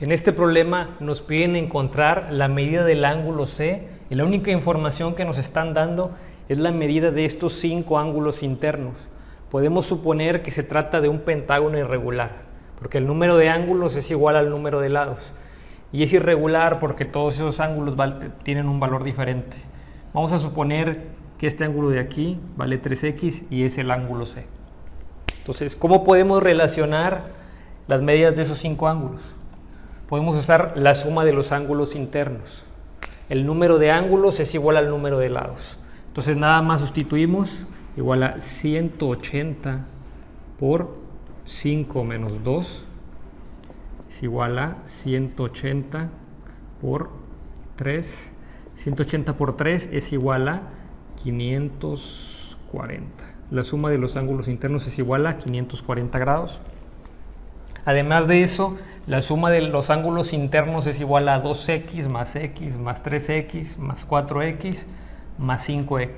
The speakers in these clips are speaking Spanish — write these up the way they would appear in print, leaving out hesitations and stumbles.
En este problema nos piden encontrar la medida del ángulo C y la única información que nos están dando es la medida de estos 5 ángulos internos. Podemos suponer que se trata de un pentágono irregular, porque el número de ángulos es igual al número de lados. Y es irregular porque todos esos ángulos tienen un valor diferente. Vamos a suponer que este ángulo de aquí vale 3x y es el ángulo C. Entonces, ¿cómo podemos relacionar las medidas de esos 5 ángulos? Podemos usar la suma de los ángulos internos. El número de ángulos es igual al número de lados. Entonces nada más sustituimos, igual a 180 por 5 menos 2 es igual a 180 por 3. 180 por 3 es igual a 540. La suma de los ángulos internos es igual a 540 grados. Además de eso, la suma de los ángulos internos es igual a 2x más 3x más 4x más 5x.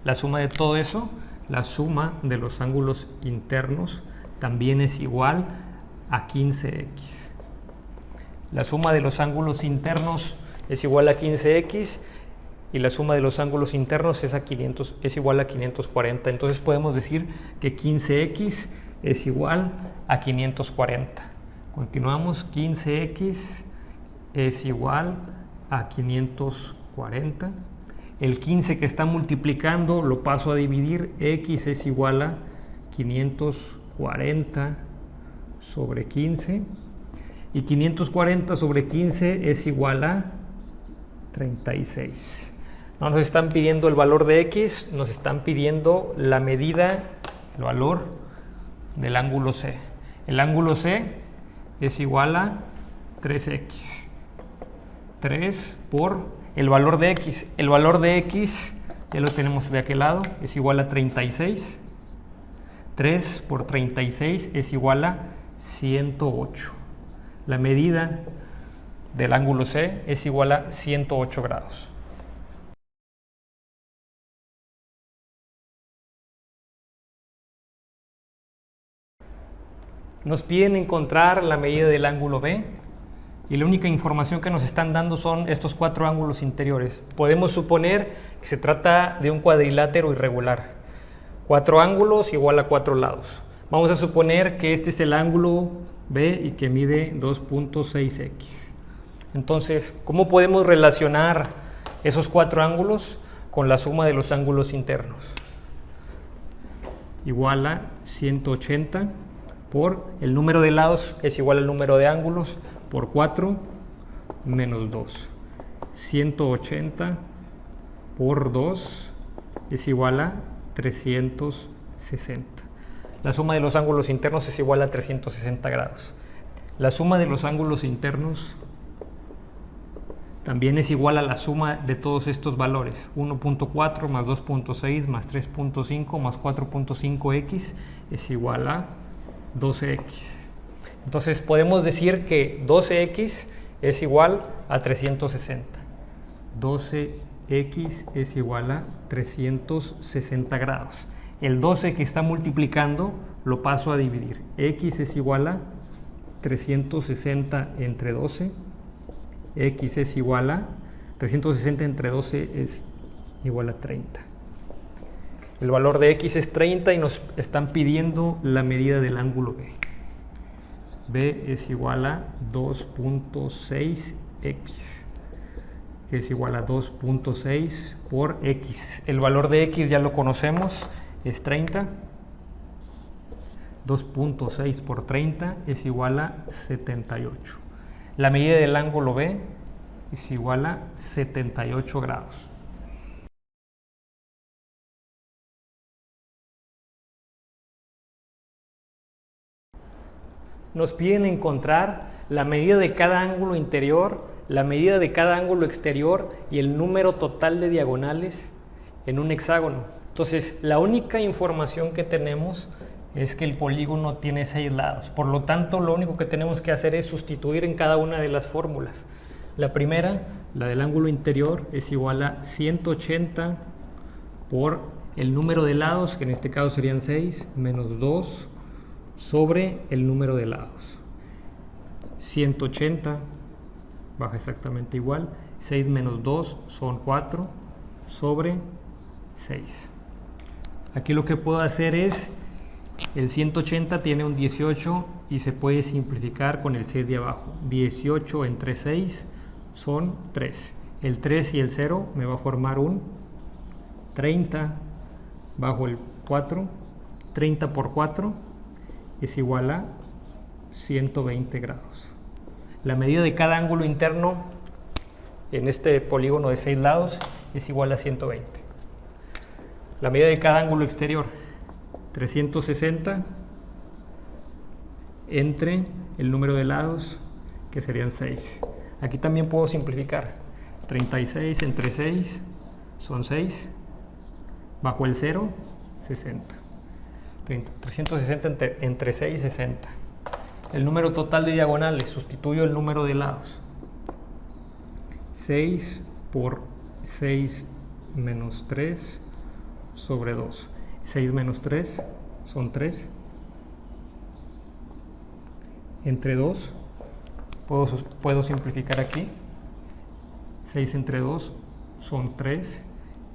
La suma de todo eso, la suma de los ángulos internos también es igual a 15x. La suma de los ángulos internos es igual a 15x y la suma de los ángulos internos es igual a 540. Entonces podemos decir que 15x es igual a 540. Continuamos, 15x es igual a 540. El 15 que está multiplicando lo paso a dividir, x es igual a 540 sobre 15. Y 540 sobre 15 es igual a 36. No nos están pidiendo el valor de x, nos están pidiendo la medida, el valor del ángulo C. El ángulo C es igual a 3x. 3 por el valor de x. El valor de x ya lo tenemos de aquel lado, es igual a 36. 3 por 36 es igual a 108. La medida del ángulo C es igual a 108 grados. Nos piden encontrar la medida del ángulo B y la única información que nos están dando son estos 4 ángulos interiores. Podemos suponer que se trata de un cuadrilátero irregular. 4 ángulos igual a 4 lados. Vamos a suponer que este es el ángulo B y que mide 2.6x. Entonces, ¿cómo podemos relacionar esos 4 ángulos con la suma de los ángulos internos? Igual a 180 por el número de lados es igual al número de ángulos por 4 menos 2. 180 por 2 es igual a 360. La suma de los ángulos internos es igual a 360 grados. La suma de los ángulos internos también es igual a la suma de todos estos valores. 1.4 más 2.6 más 3.5 más 4.5x es igual a 12x. Entonces podemos decir que 12x es igual a 360. 12x es igual a 360 grados. El 12 que está multiplicando lo paso a dividir. X es igual a 360 entre 12. X es igual a 360 entre 12 es igual a 30. El valor de x es 30 y nos están pidiendo la medida del ángulo B. B es igual a 2.6x, que es igual a 2.6 por x. El valor de x ya lo conocemos, es 30. 2.6 por 30 es igual a 78. La medida del ángulo B es igual a 78 grados. Nos piden encontrar la medida de cada ángulo interior, la medida de cada ángulo exterior y el número total de diagonales en un hexágono. Entonces, la única información que tenemos es que el polígono tiene 6 lados. Por lo tanto, lo único que tenemos que hacer es sustituir en cada una de las fórmulas. La primera, la del ángulo interior, es igual a 180 por el número de lados, que en este caso serían 6, menos 2 sobre el número de lados. 180 baja exactamente igual. 6 menos 2 son 4 sobre 6. Aquí lo que puedo hacer es, el 180 tiene un 18 y se puede simplificar con el 6 de abajo. 18 entre 6 son 3. El 3 y el 0 me va a formar un 30 bajo el 4. 30 por 4 es igual a 120 grados. La medida de cada ángulo interno en este polígono de 6 lados es igual a 120. La medida de cada ángulo exterior, 360 entre el número de lados, que serían 6. Aquí también puedo simplificar. 36 entre 6 son 6. Bajo el 0, 60. 360 entre 6, 60. El número total de diagonales, sustituyo el número de lados. 6 por 6 menos 3 sobre 2. 6 menos 3 son 3. Entre 2 puedo simplificar aquí. 6 entre 2 son 3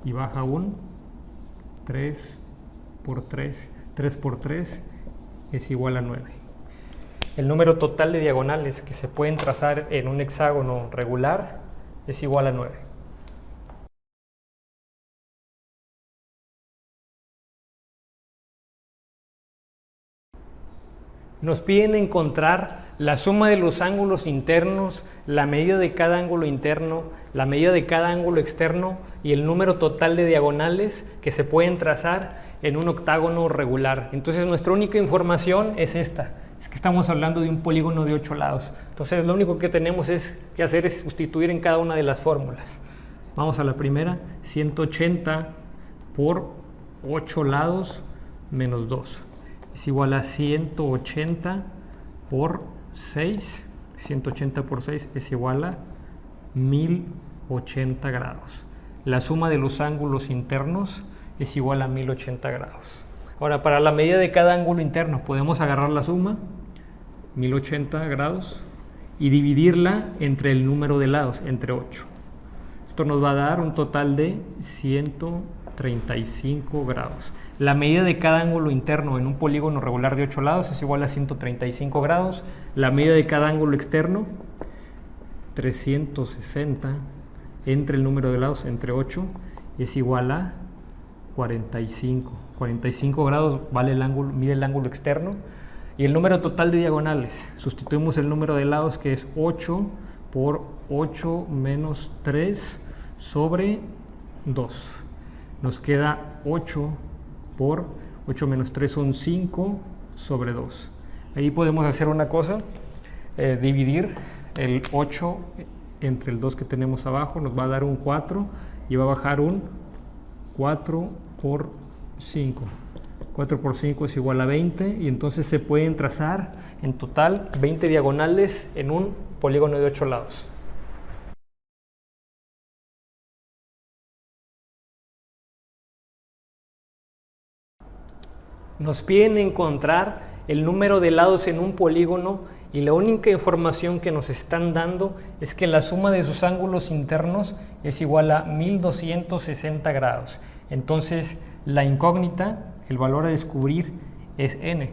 y baja un 3 por 3. 3 por 3 es igual a 9. El número total de diagonales que se pueden trazar en un hexágono regular es igual a 9. Nos piden encontrar la suma de los ángulos internos, la medida de cada ángulo interno, la medida de cada ángulo externo y el número total de diagonales que se pueden trazar en un octágono regular. Entonces nuestra única información es esta. Es que estamos hablando de un polígono de 8 lados. Entonces lo único que tenemos que hacer es sustituir en cada una de las fórmulas. Vamos a la primera. 180 por 8 lados menos 2. Es igual a 180 por 6. 180 por 6 es igual a 1080 grados. La suma de los ángulos internos es igual a 1080 grados. Ahora, para la medida de cada ángulo interno podemos agarrar la suma, 1080 grados, y dividirla entre el número de lados, entre 8. Esto nos va a dar un total de 135 grados. La medida de cada ángulo interno en un polígono regular de 8 lados es igual a 135 grados. La medida de cada ángulo externo, 360 entre el número de lados, entre 8, es igual a 45. 45 grados vale el ángulo, mide el ángulo externo. Y el número total de diagonales, sustituimos el número de lados, que es 8 por 8 menos 3 sobre 2. Nos queda 8 por 8 menos 3 son 5 sobre 2. Ahí podemos hacer una cosa, dividir el 8 entre el 2 que tenemos abajo, nos va a dar un 4 y va a bajar un 4 por 5. 4 por 5 es igual a 20 y entonces se pueden trazar en total 20 diagonales en un polígono de 8 lados. Nos piden encontrar el número de lados en un polígono y la única información que nos están dando es que la suma de sus ángulos internos es igual a 1260 grados. Entonces la incógnita, el valor a descubrir, es n.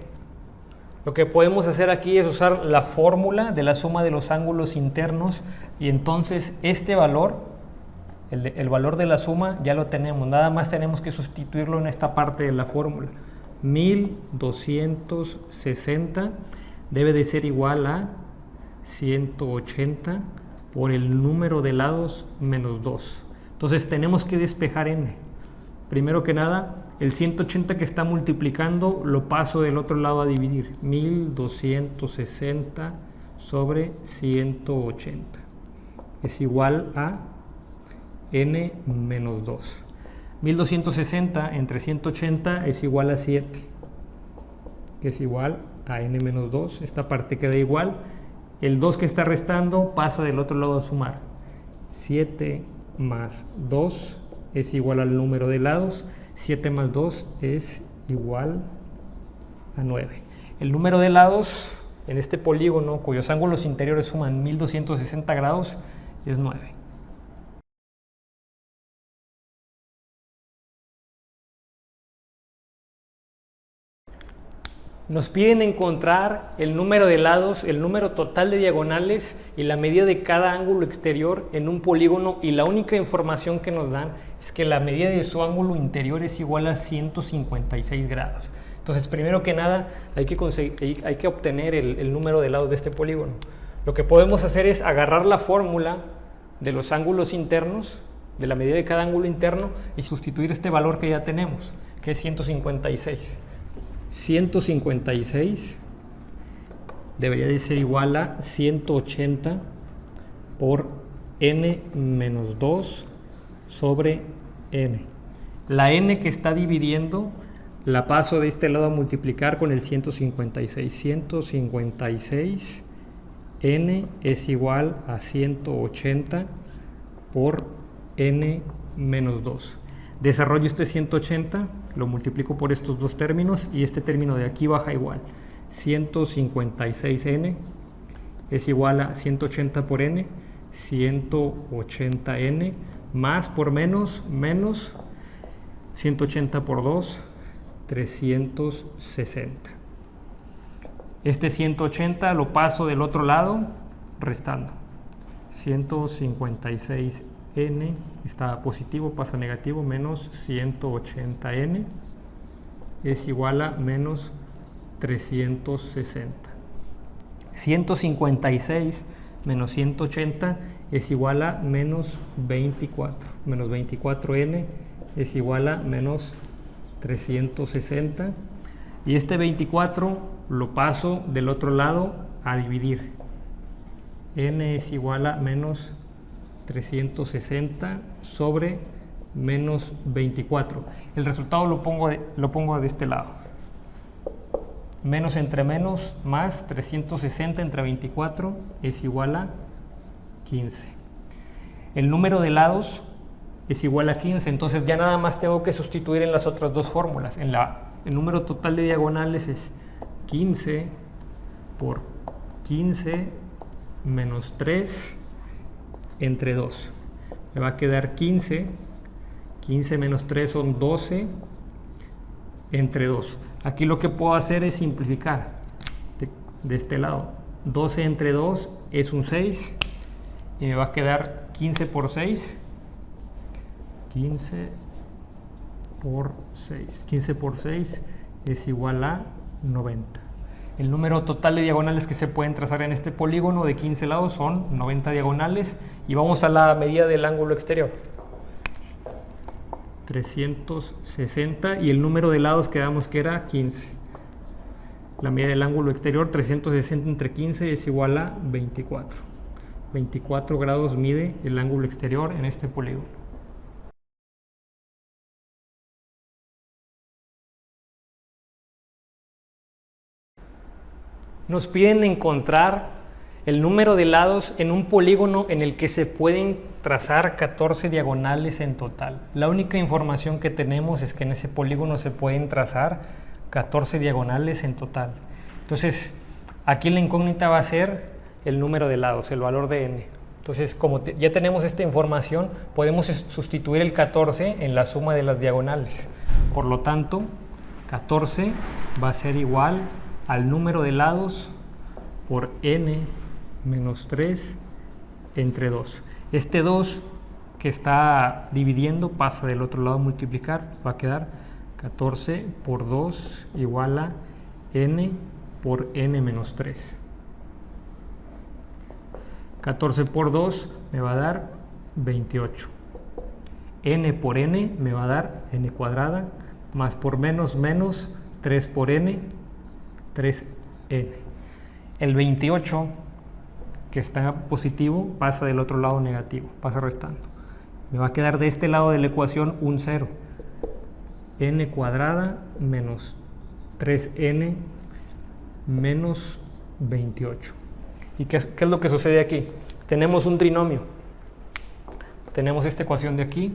Lo que podemos hacer aquí es usar la fórmula de la suma de los ángulos internos y entonces este valor, el valor de la suma, ya lo tenemos. Nada más tenemos que sustituirlo en esta parte de la fórmula. 1260 debe de ser igual a 180 por el número de lados menos 2. Entonces tenemos que despejar n. Primero que nada, el 180 que está multiplicando lo paso del otro lado a dividir. 1260 sobre 180 es igual a n menos 2. 1260 entre 180 es igual a 7, que es igual a n menos 2. Esta parte queda igual. El 2 que está restando pasa del otro lado a sumar. 7 más 2 es igual al número de lados. 7 más 2 es igual a 9. El número de lados en este polígono cuyos ángulos interiores suman 1260 grados es 9. Nos piden encontrar el número de lados, el número total de diagonales y la medida de cada ángulo exterior en un polígono, y la única información que nos dan es que la medida de su ángulo interior es igual a 156 grados. Entonces, primero que nada, hay que obtener el número de lados de este polígono. Lo que podemos hacer es agarrar la fórmula de los ángulos internos, de la medida de cada ángulo interno, y sustituir este valor que ya tenemos, que es 156. 156 debería de ser igual a 180 por n menos 2 sobre n. La n que está dividiendo la paso de este lado a multiplicar con el 156. 156 n es igual a 180 por n menos 2. Desarrollo este 180, lo multiplico por estos dos términos y este término de aquí baja igual. 156n es igual a 180 por n, 180n, más por menos, 180 por 2, 360. Este 180 lo paso del otro lado, restando. 156n está positivo, pasa negativo, menos 180n es igual a menos 360. 156 menos 180 es igual a menos 24. Menos 24n es igual a menos 360. Y este 24 lo paso del otro lado a dividir. N es igual a menos 360 sobre menos 24. El resultado lo pongo de este lado. Menos entre menos más 360 entre 24 es igual a 15. El número de lados es igual a 15, entonces ya nada más tengo que sustituir en las otras dos fórmulas. El número total de diagonales es 15 por 15 menos 3 entre 2. Me va a quedar 15. 15 menos 3 son 12 entre 2. Aquí lo que puedo hacer es simplificar de este lado. 12 entre 2 es un 6 y me va a quedar 15 por 6. 15 por 6. 15 por 6 es igual a 90. El número total de diagonales que se pueden trazar en este polígono de 15 lados son 90 diagonales. Y vamos a la medida del ángulo exterior. 360 y el número de lados quedamos que era 15. La medida del ángulo exterior, 360 entre 15 es igual a 24. 24 grados mide el ángulo exterior en este polígono. Nos piden encontrar el número de lados en un polígono en el que se pueden trazar 14 diagonales en total. La única información que tenemos es que en ese polígono se pueden trazar 14 diagonales en total. Entonces, aquí la incógnita va a ser el número de lados, el valor de n. Entonces, como ya tenemos esta información, podemos sustituir el 14 en la suma de las diagonales. Por lo tanto, 14 va a ser igual al número de lados por n menos 3 entre 2. Este 2 que está dividiendo pasa del otro lado a multiplicar, va a quedar 14 por 2 igual a n por n menos 3. 14 por 2 me va a dar 28. N por n me va a dar n cuadrada, más por menos 3 por n, 3n. El 28 que está positivo pasa del otro lado negativo, pasa restando. Me va a quedar de este lado de la ecuación un 0. N cuadrada menos 3n menos 28. ¿Y qué es lo que sucede aquí? Tenemos un trinomio. Tenemos esta ecuación de aquí,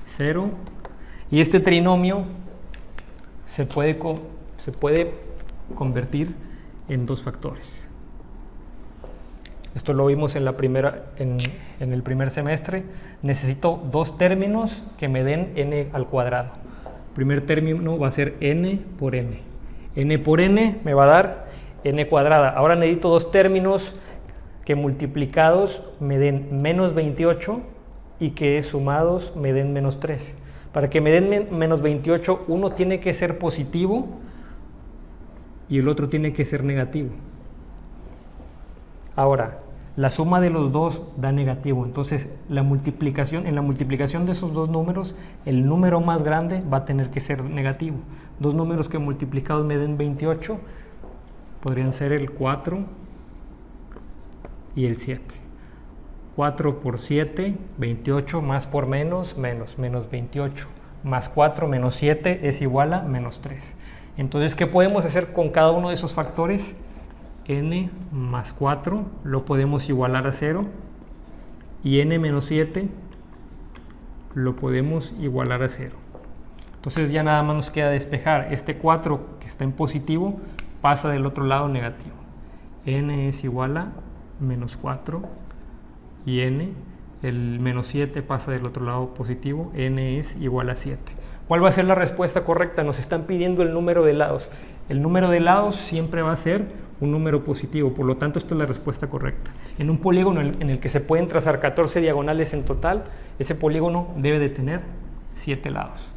0. Y este trinomio se puede convertir en 2 factores. Esto lo vimos en el primer semestre. Necesito 2 términos que me den n al cuadrado. El primer término va a ser n por n. N por n me va a dar n cuadrada. Ahora necesito 2 términos que multiplicados me den menos 28 y que sumados me den menos 3. Para que me den menos 28, uno tiene que ser positivo y el otro tiene que ser negativo. Ahora, la suma de los dos da negativo, entonces en la multiplicación de esos 2 números, el número más grande va a tener que ser negativo. 2 números que multiplicados me den 28 podrían ser el 4 y el 7. 4 por 7, 28, más por menos 28, más 4 menos 7 es igual a menos 3. Entonces, ¿qué podemos hacer con cada uno de esos factores? N más 4 lo podemos igualar a 0 y n menos 7 lo podemos igualar a 0. Entonces ya nada más nos queda despejar. Este 4 que está en positivo pasa del otro lado negativo. N es igual a menos 4 y n, el menos 7 pasa del otro lado positivo, n es igual a 7. ¿Cuál va a ser la respuesta correcta? Nos están pidiendo el número de lados. El número de lados siempre va a ser un número positivo, por lo tanto esta es la respuesta correcta. En un polígono en el que se pueden trazar 14 diagonales en total, ese polígono debe de tener 7 lados.